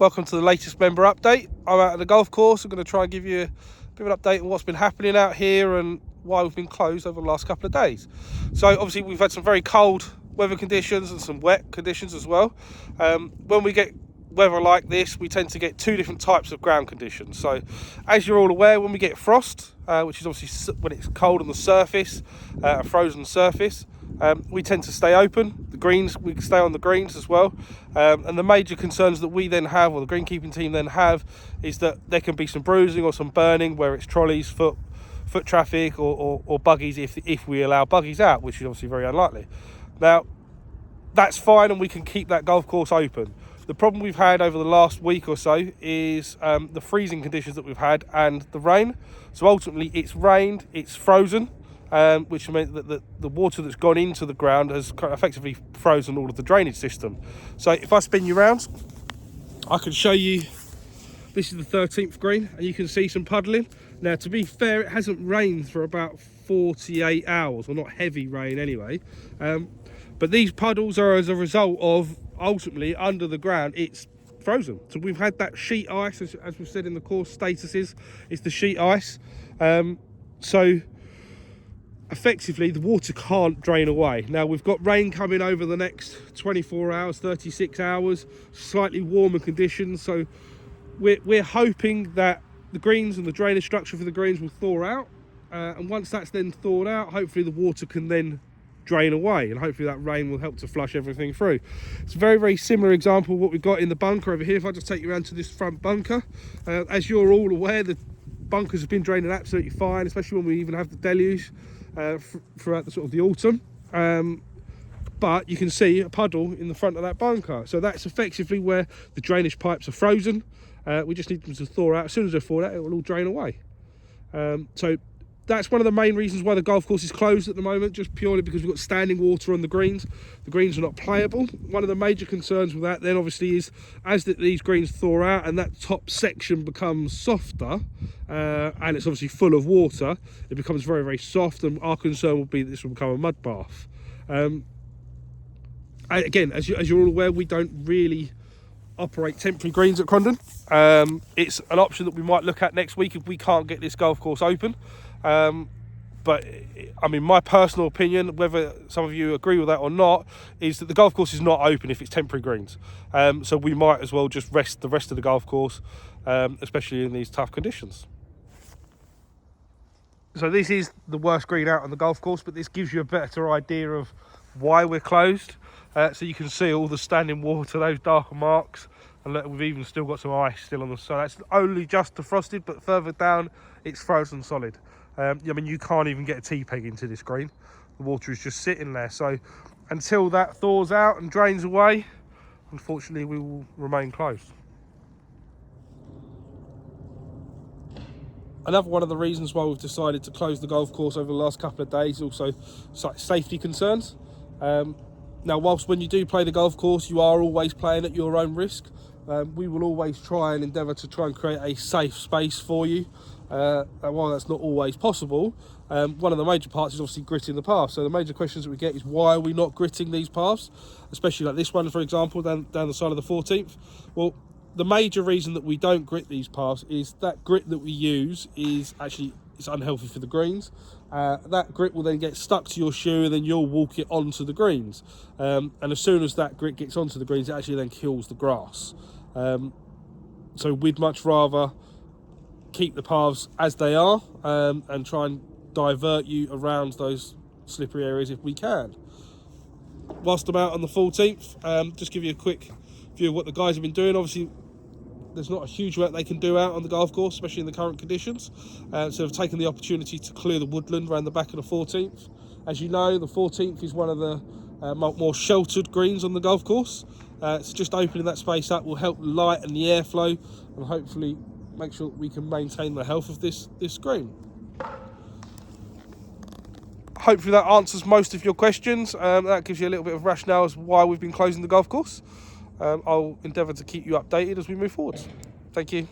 Welcome to the latest member update. I'm out at the golf course. I'm going to try and give you a bit of an update on what's been happening out here and why we've been closed over the last couple of days. So obviously we've had some very cold weather conditions and some wet conditions as well. When we get weather like this, we tend to get two different types of ground conditions. So as you're all aware, when we get frost, which is obviously when it's cold on the surface, a frozen surface, we tend to stay open. The greens, we stay on the greens as well. And the major concerns that we then have, or the greenkeeping team then have, is that there can be some bruising or some burning where it's trolleys, foot traffic, or buggies if we allow buggies out, which is obviously very unlikely. Now, that's fine and we can keep that golf course open. The problem we've had over the last week or so is the freezing conditions that we've had and the rain. So ultimately it's rained, it's frozen, which meant that the water that's gone into the ground has effectively frozen all of the drainage system. So if I spin you round, I can show you, this is the 13th green, and you can see some puddling. Now, to be fair, it hasn't rained for about 48 hours, or not heavy rain anyway. But these puddles are as a result of, ultimately, under the ground, it's frozen. So we've had that sheet ice, as we've said in the course statuses, it's the sheet ice. So effectively, the water can't drain away. Now, we've got rain coming over the next 24 hours, 36 hours, slightly warmer conditions. So we're hoping that the greens and the drainage structure for the greens will thaw out. And once that's then thawed out, hopefully the water can then drain away, and hopefully that rain will help to flush everything through. It's a very, very similar example of what we've got in the bunker over here. If I just take you around to this front bunker, as you're all aware, the bunkers have been draining absolutely fine, especially when we even have the deluge throughout the sort of the autumn. But you can see a puddle in the front of that bunker, so that's effectively where the drainage pipes are frozen. We just need them to thaw out. As soon as they're thawed out, it will all drain away. So that's one of the main reasons why the golf course is closed at the moment, just purely because we've got standing water on the greens. The greens are not playable. One of the major concerns with that then obviously is, as these greens thaw out and that top section becomes softer, and it's obviously full of water, it becomes very, very soft, and our concern will be that this will become a mud bath. Again, as you're all aware, we don't really operate temporary greens at Crondon. It's an option that we might look at next week if we can't get this golf course open. But I mean, my personal opinion, whether some of you agree with that or not, is that the golf course is not open if it's temporary greens. So we might as well just rest the rest of the golf course, especially in these tough conditions. So this is the worst green out on the golf course, but this gives you a better idea of why we're closed. So you can see all the standing water, those darker marks, and look, we've even still got some ice still on the side. That's only just defrosted, but further down it's frozen solid. I mean, you can't even get a T-peg into this green. The water is just sitting there. So until that thaws out and drains away, unfortunately we will remain closed. Another one of the reasons why we've decided to close the golf course over the last couple of days is also safety concerns. Now, whilst when you do play the golf course, you are always playing at your own risk, we will always try and endeavour to try and create a safe space for you. And while that's not always possible, one of the major parts is obviously gritting the path. So the major questions that we get is, why are we not gritting these paths? Especially like this one, for example, down the side of the 14th. Well, the major reason that we don't grit these paths is that grit that we use is actually, it's unhealthy for the greens. That grit will then get stuck to your shoe, and then you'll walk it onto the greens. And as soon as that grit gets onto the greens, it actually then kills the grass. So we'd much rather keep the paths as they are, and try and divert you around those slippery areas if we can. Whilst I'm out on the 14th, just give you a quick view of what the guys have been doing. Obviously, there's not a huge amount they can do out on the golf course, especially in the current conditions. So they've taken the opportunity to clear the woodland around the back of the 14th. As you know, the 14th is one of the more sheltered greens on the golf course. So just opening that space up will help lighten the airflow and hopefully make sure that we can maintain the health of this green. Hopefully that answers most of your questions. That gives you a little bit of rationale as to why we've been closing the golf course. I'll endeavour to keep you updated as we move forward. Thank you.